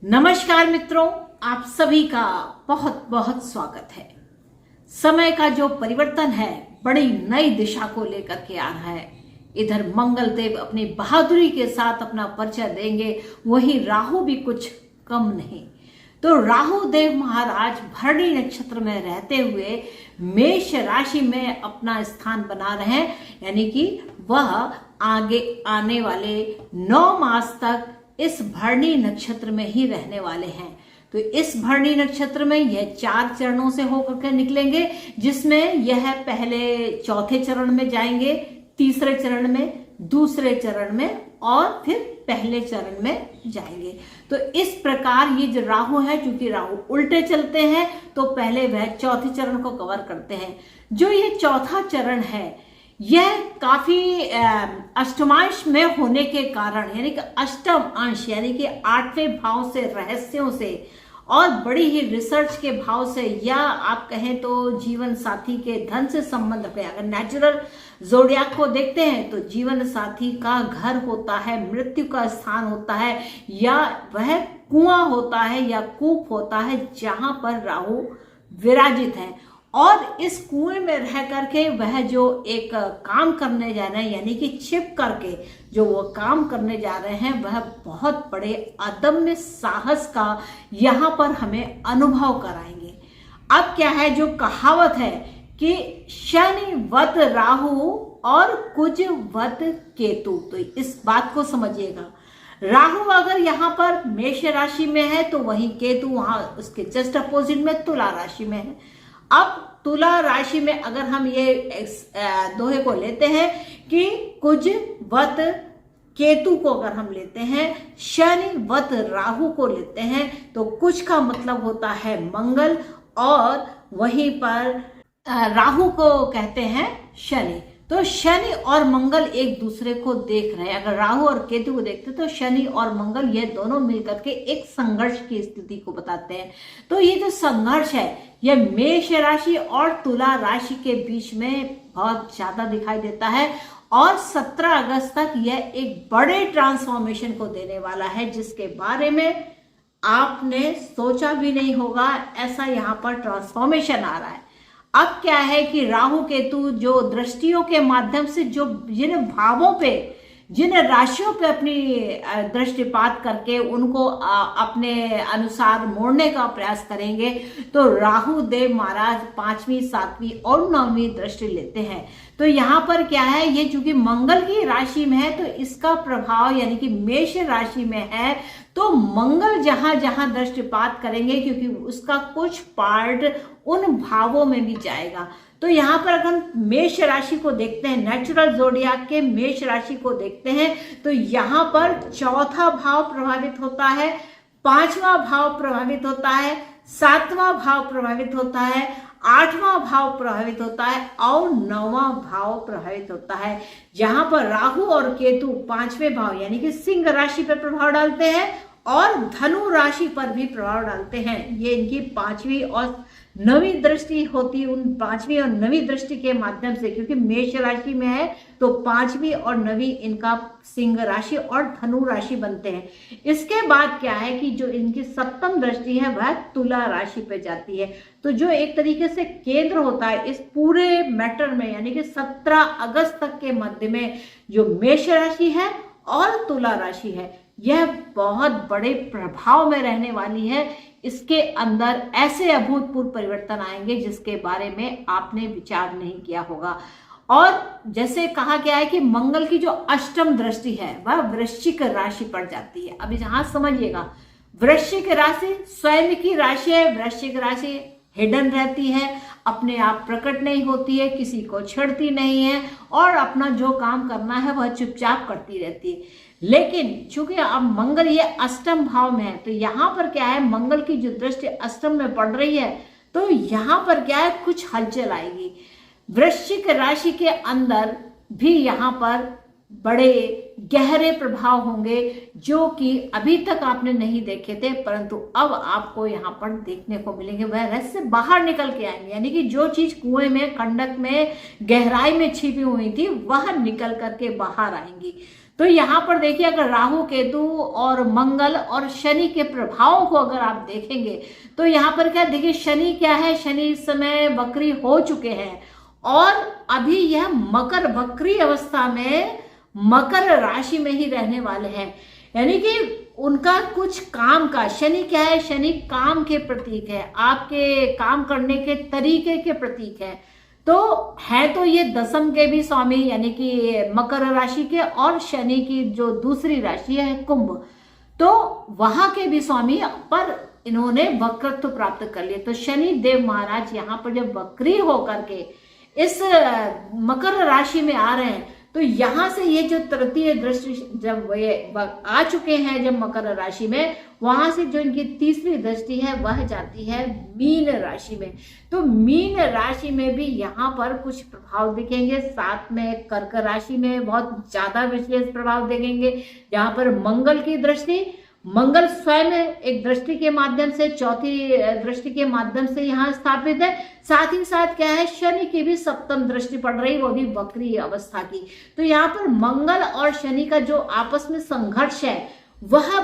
नमस्कार मित्रों, आप सभी का बहुत बहुत स्वागत है। समय का जो परिवर्तन है बड़ी नई दिशा को लेकर के आ रहा है। इधर मंगल देव अपनी बहादुरी के साथ अपना परिचय देंगे, वहीं राहु भी कुछ कम नहीं। तो राहु देव महाराज भरणी नक्षत्र में रहते हुए मेष राशि में अपना स्थान बना रहे हैं, यानी कि वह आगे आने वाले 9 मास तक इस भरणी नक्षत्र में ही रहने वाले हैं। तो इस भरणी नक्षत्र में यह 4 चरणों से होकर के निकलेंगे, जिसमें यह पहले चौथे चरण में जाएंगे, तीसरे चरण में, दूसरे चरण में और फिर पहले चरण में जाएंगे। तो इस प्रकार ये जो राहु है, क्योंकि राहु उल्टे चलते हैं, तो पहले वह चौथे चरण को कवर करते हैं। जो ये चौथा चरण है यह काफी अष्टमांश में होने के कारण, यानी कि अष्टम अंश, यानी कि 8वें भाव से, रहस्यों से और बड़ी ही रिसर्च के भाव से, या आप कहें तो जीवन साथी के धन से संबंध रखते हैं। अगर नेचुरल जोडियाक को देखते हैं तो जीवन साथी का घर होता है, मृत्यु का स्थान होता है, या वह कुआं होता है या कूप होता है जहां पर राहु विराजित है। और इस कुएं में रह करके वह जो एक काम करने जा रहे हैं, यानी कि छिप करके जो वो काम करने जा रहे हैं, वह बहुत बड़े अदम्य साहस का यहाँ पर हमें अनुभव कराएंगे। अब क्या है, जो कहावत है कि शनि वत राहु और कुज वत केतु, तो इस बात को समझिएगा। राहु अगर यहाँ पर मेष राशि में है तो वहीं केतु वहां उसके जस्ट अपोजिट में तुला राशि में है। अब तुला राशि में अगर हम ये दोहे को लेते हैं कि कुज वत केतु को अगर हम लेते हैं, शनि वत राहु को लेते हैं, तो कुछ का मतलब होता है मंगल, और वहीं पर राहु को कहते हैं शनि। तो शनि और मंगल एक दूसरे को देख रहे हैं। अगर राहु और केतु को देखते तो शनि और मंगल ये दोनों मिलकर के एक संघर्ष की स्थिति को बताते हैं। तो ये जो संघर्ष है यह मेष राशि और तुला राशि के बीच में बहुत ज्यादा दिखाई देता है, और 17 अगस्त तक यह एक बड़े ट्रांसफॉर्मेशन को देने वाला है, जिसके बारे में आपने सोचा भी नहीं होगा। ऐसा यहाँ पर ट्रांसफॉर्मेशन आ रहा है। अब क्या है कि राहु केतु जो दृष्टियों के माध्यम से जो जिन भावों पे, जिन राशियों पे अपनी दृष्टिपात करके उनको अपने अनुसार मोड़ने का प्रयास करेंगे, तो राहु देव महाराज 5वीं, 7वीं और 9वीं दृष्टि लेते हैं। तो यहाँ पर क्या है, ये चूंकि मंगल की राशि में है तो इसका प्रभाव, यानी कि मेष राशि में है, तो मंगल जहां जहां दृष्टिपात करेंगे, क्योंकि उसका कुछ पार्ट उन भावों में भी जाएगा। तो यहाँ पर अगर मेष राशि को देखते हैं, नेचुरल जोडियाक के मेष राशि को देखते हैं, तो यहाँ पर चौथा भाव प्रभावित होता है, 5वां भाव प्रभावित होता है, 7वां भाव प्रभावित होता है, 8वां भाव प्रभावित होता है और 9वां भाव प्रभावित होता है। जहां पर राहु और केतु 5वें भाव, यानी कि सिंह राशि पर प्रभाव डालते हैं और धनु राशि पर भी प्रभाव डालते हैं। ये इनकी 5वीं और 9वीं दृष्टि होती है। उन 5वीं और 9वीं दृष्टि के माध्यम से, क्योंकि मेष राशि में है तो 5वीं और 9वीं इनका सिंह राशि और धनु राशि बनते हैं। इसके बाद क्या है कि जो इनकी 7वीं दृष्टि है वह तुला राशि पे जाती है। तो जो एक तरीके से केंद्र होता है इस पूरे मैटर में, यानी कि 17 अगस्त तक के मध्य में जो मेष राशि है और तुला राशि है, यह बहुत बड़े प्रभाव में रहने वाली है। इसके अंदर ऐसे अभूतपूर्व परिवर्तन आएंगे जिसके बारे में आपने विचार नहीं किया होगा। और जैसे कहा गया है कि मंगल की जो अष्टम दृष्टि है वह वृश्चिक राशि पर जाती है। अब यहां समझिएगा, वृश्चिक राशि स्वयं की राशि है। वृश्चिक राशि हिडन रहती है, अपने आप प्रकट नहीं होती है, किसी को छेड़ती नहीं है और अपना जो काम करना है वह चुपचाप करती रहती है। लेकिन चूंकि अब मंगल ये अष्टम भाव में है, तो यहाँ पर क्या है, मंगल की जो दृष्टि अष्टम में पड़ रही है, तो यहाँ पर क्या है, कुछ हलचल आएगी। वृश्चिक राशि के अंदर भी यहाँ पर बड़े गहरे प्रभाव होंगे जो कि अभी तक आपने नहीं देखे थे, परंतु अब आपको यहाँ पर देखने को मिलेंगे। वह रहस्य से बाहर निकल के आएंगे, यानी कि जो चीज कुएं में, खंडक में, गहराई में छिपी हुई थी वह निकल करके बाहर आएंगी। तो यहाँ पर देखिए, अगर राहु केतु और मंगल और शनि के प्रभावों को अगर आप देखेंगे तो यहाँ पर क्या देखिए, शनि क्या है, शनि इस समय वक्री हो चुके हैं और अभी यह मकर वक्री अवस्था में मकर राशि में ही रहने वाले हैं। यानी कि उनका कुछ काम का, शनि क्या है, शनि काम के प्रतीक है, आपके काम करने के तरीके के प्रतीक है। तो ये दशम के भी स्वामी, यानी कि मकर राशि के, और शनि की जो दूसरी राशि है कुंभ, तो वहां के भी स्वामी, पर इन्होंने वक्रत्व प्राप्त कर लिया। तो शनि देव महाराज यहाँ पर जब वक्री होकर के इस मकर राशि में आ रहे हैं, तो यहां से ये जो तृतीय दृष्टि जब ये आ चुके हैं जब मकर राशि में, वहां से जो इनकी तीसरी दृष्टि है वह जाती है मीन राशि में। तो मीन राशि में भी यहाँ पर कुछ प्रभाव दिखेंगे, साथ में कर्क राशि में बहुत ज्यादा विशेष प्रभाव देखेंगे। यहाँ पर मंगल की दृष्टि, मंगल स्वयं एक दृष्टि के माध्यम से, चौथी दृष्टि के माध्यम से यहाँ स्थापित है। साथ ही साथ क्या है, शनि की भी सप्तम दृष्टि पड़ रही, वो भी वक्री अवस्था की। तो यहाँ पर मंगल और शनि का जो आपस में संघर्ष है वह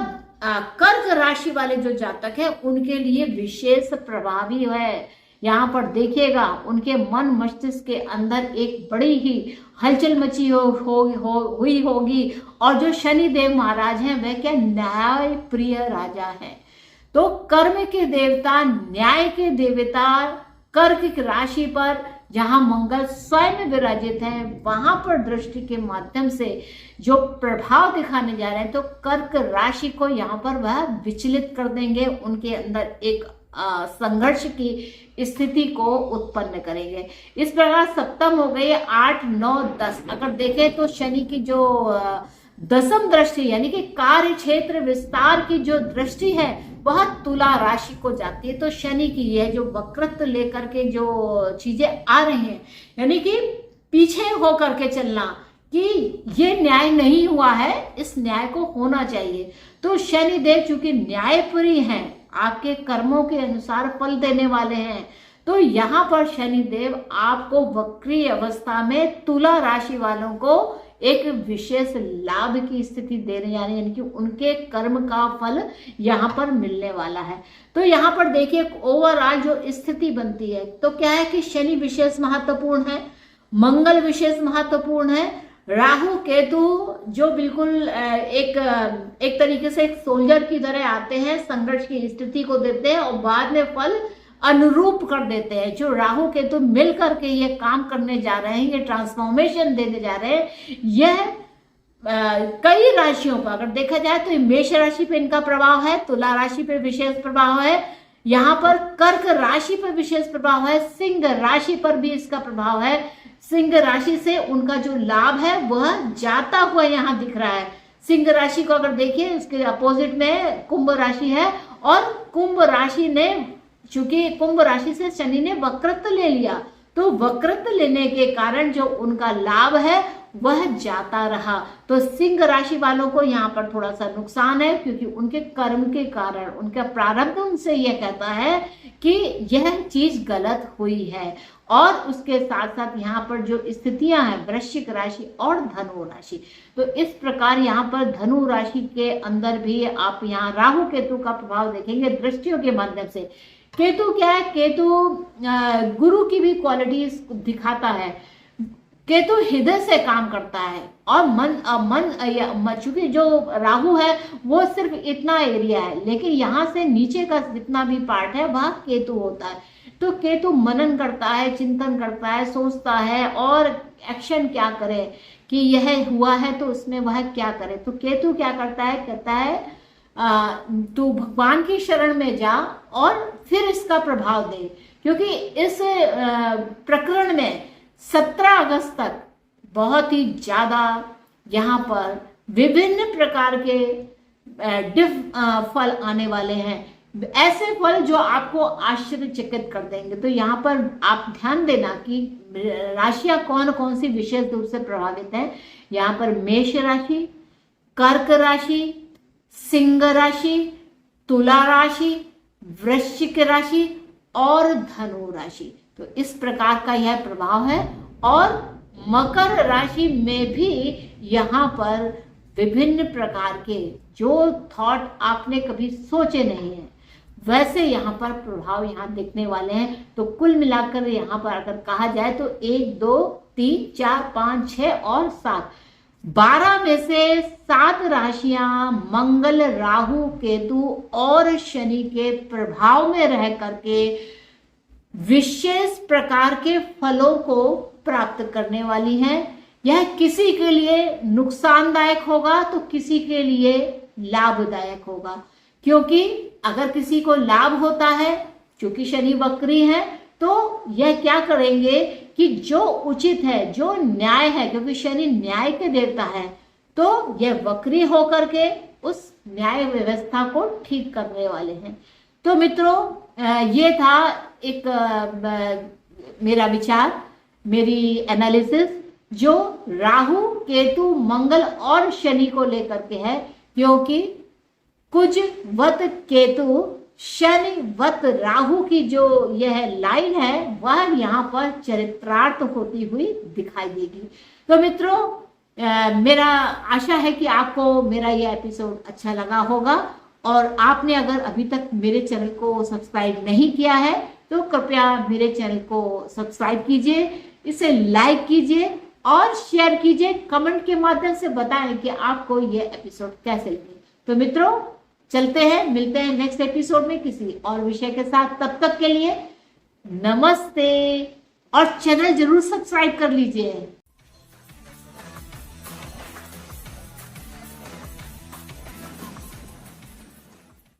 कर्क राशि वाले जो जातक है उनके लिए विशेष प्रभावी है। यहाँ पर देखिएगा, उनके मन मस्तिष्क के अंदर एक बड़ी ही हलचल मची हुई होगी। और जो शनि देव महाराज हैं वह क्या, न्याय प्रिय राजा हैं। तो कर्म के देवता, न्याय के देवता, कर्क की राशि पर जहां मंगल स्वयं विराजित है, वहां पर दृष्टि के माध्यम से जो प्रभाव दिखाने जा रहे हैं, तो कर्क राशि को यहाँ पर वह विचलित कर देंगे, उनके अंदर एक संघर्ष की स्थिति को उत्पन्न करेंगे। इस प्रकार सप्तम हो गई, 8, 9, 10। अगर देखें तो शनि की जो दसम दृष्टि, यानी कि कार्य क्षेत्र विस्तार की जो दृष्टि है वह तुला राशि को जाती है। तो शनि की यह जो वक्रत्व लेकर के जो चीजें आ रही हैं, यानी कि पीछे होकर के चलना कि ये न्याय नहीं हुआ है, इस न्याय को होना चाहिए। तो शनि देव चूंकि न्यायप्रिय हैं, आपके कर्मों के अनुसार फल देने वाले हैं, तो यहाँ पर शनि देव आपको वक्री अवस्था में तुला राशि वालों को एक विशेष लाभ की स्थिति दे रहे हैं, यानी कि उनके कर्म का फल यहाँ पर मिलने वाला है। तो यहाँ पर देखिए ओवरऑल जो स्थिति बनती है, तो क्या है कि शनि विशेष महत्वपूर्ण है, मंगल विशेष महत्वपूर्ण है, राहु केतु जो बिल्कुल एक तरीके से एक सोल्जर की तरह आते हैं, संघर्ष की स्थिति को देते हैं और बाद में फल अनुरूप कर देते हैं। जो राहु केतु मिल करके ये काम करने जा रहे हैं, ये ट्रांसफॉर्मेशन देने जा रहे हैं, यह कई राशियों पर अगर देखा जाए तो मेष राशि पे इनका प्रभाव है, तुला राशि पे विशेष प्रभाव है, यहाँ पर कर्क राशि पर विशेष प्रभाव है, सिंह राशि पर भी इसका प्रभाव है। सिंह राशि से उनका जो लाभ है वह जाता हुआ यहाँ दिख रहा है। सिंह राशि को अगर देखिए, उसके अपोजिट में कुंभ राशि है, और कुंभ राशि ने, चूंकि कुंभ राशि से शनि ने वक्रत्व ले लिया, तो वक्रत्व लेने के कारण जो उनका लाभ है वह जाता रहा। तो सिंह राशि वालों को यहाँ पर थोड़ा सा नुकसान है, क्योंकि उनके कर्म के कारण, उनका प्रारब्ध उनसे यह कहता है कि यह चीज गलत हुई है। और उसके साथ साथ यहाँ पर जो स्थितियां हैं वृश्चिक राशि और धनु राशि, तो इस प्रकार यहाँ पर धनु राशि के अंदर भी आप यहाँ राहु केतु का प्रभाव देखेंगे दृष्टियों के माध्यम से। केतु क्या है, केतु गुरु की भी क्वालिटी दिखाता है। केतु हृदय से काम करता है, और मन चूंकि जो राहु है वो सिर्फ इतना एरिया है, लेकिन यहाँ से नीचे का जितना भी पार्ट है वह केतु होता है। तो केतु मनन करता है, चिंतन करता है, सोचता है और एक्शन क्या करे कि यह हुआ है तो उसमें वह क्या करे। तो केतु क्या करता है, कहता है तू भगवान की शरण में जा और फिर इसका प्रभाव दे, क्योंकि इस प्रकरण में 17 अगस्त तक बहुत ही ज्यादा यहाँ पर विभिन्न प्रकार के फल आने वाले हैं। ऐसे फल जो आपको आश्चर्यचकित कर देंगे। तो यहाँ पर आप ध्यान देना कि राशियां कौन कौन सी विशेष रूप से प्रभावित है। यहाँ पर मेष राशि, कर्क राशि, सिंह राशि, तुला राशि, वृश्चिक राशि और धनु राशि। तो इस प्रकार का यह प्रभाव है। और मकर राशि में भी यहाँ पर विभिन्न प्रकार के जो थॉट आपने कभी सोचे नहीं है वैसे यहाँ पर प्रभाव यहाँ देखने वाले हैं। तो कुल मिलाकर यहाँ पर अगर कहा जाए तो 1, 2, 3, 4, 5, 6 और 7, 12 में से 7 राशियां मंगल, राहु, केतु और शनि के प्रभाव में रह करके विशेष प्रकार के फलों को प्राप्त करने वाली हैं। यह किसी के लिए नुकसानदायक होगा तो किसी के लिए लाभदायक होगा। क्योंकि अगर किसी को लाभ होता है, क्योंकि शनि वक्री है, तो यह क्या करेंगे कि जो उचित है, जो न्याय है, क्योंकि शनि न्याय के देवता है, तो यह वक्री होकर के उस न्याय व्यवस्था को ठीक करने वाले हैं। तो मित्रों, ये था एक मेरा विचार, मेरी एनालिसिस जो राहु, केतु, मंगल और शनि को लेकर के है। क्योंकि कुज वत केतु, शनि वत राहु की जो यह लाइन है वह यहाँ पर चरित्रार्थ होती हुई दिखाई देगी। तो मित्रों, मेरा आशा है कि आपको मेरा यह एपिसोड अच्छा लगा होगा। और आपने अगर अभी तक मेरे चैनल को सब्सक्राइब नहीं किया है तो कृपया मेरे चैनल को सब्सक्राइब कीजिए, इसे लाइक कीजिए और शेयर कीजिए। कमेंट के माध्यम से बताएं कि आपको ये एपिसोड कैसे लगे। तो मित्रों, चलते हैं, मिलते हैं नेक्स्ट एपिसोड में किसी और विषय के साथ। तब तक के लिए नमस्ते और चैनल जरूर सब्सक्राइब कर लीजिए।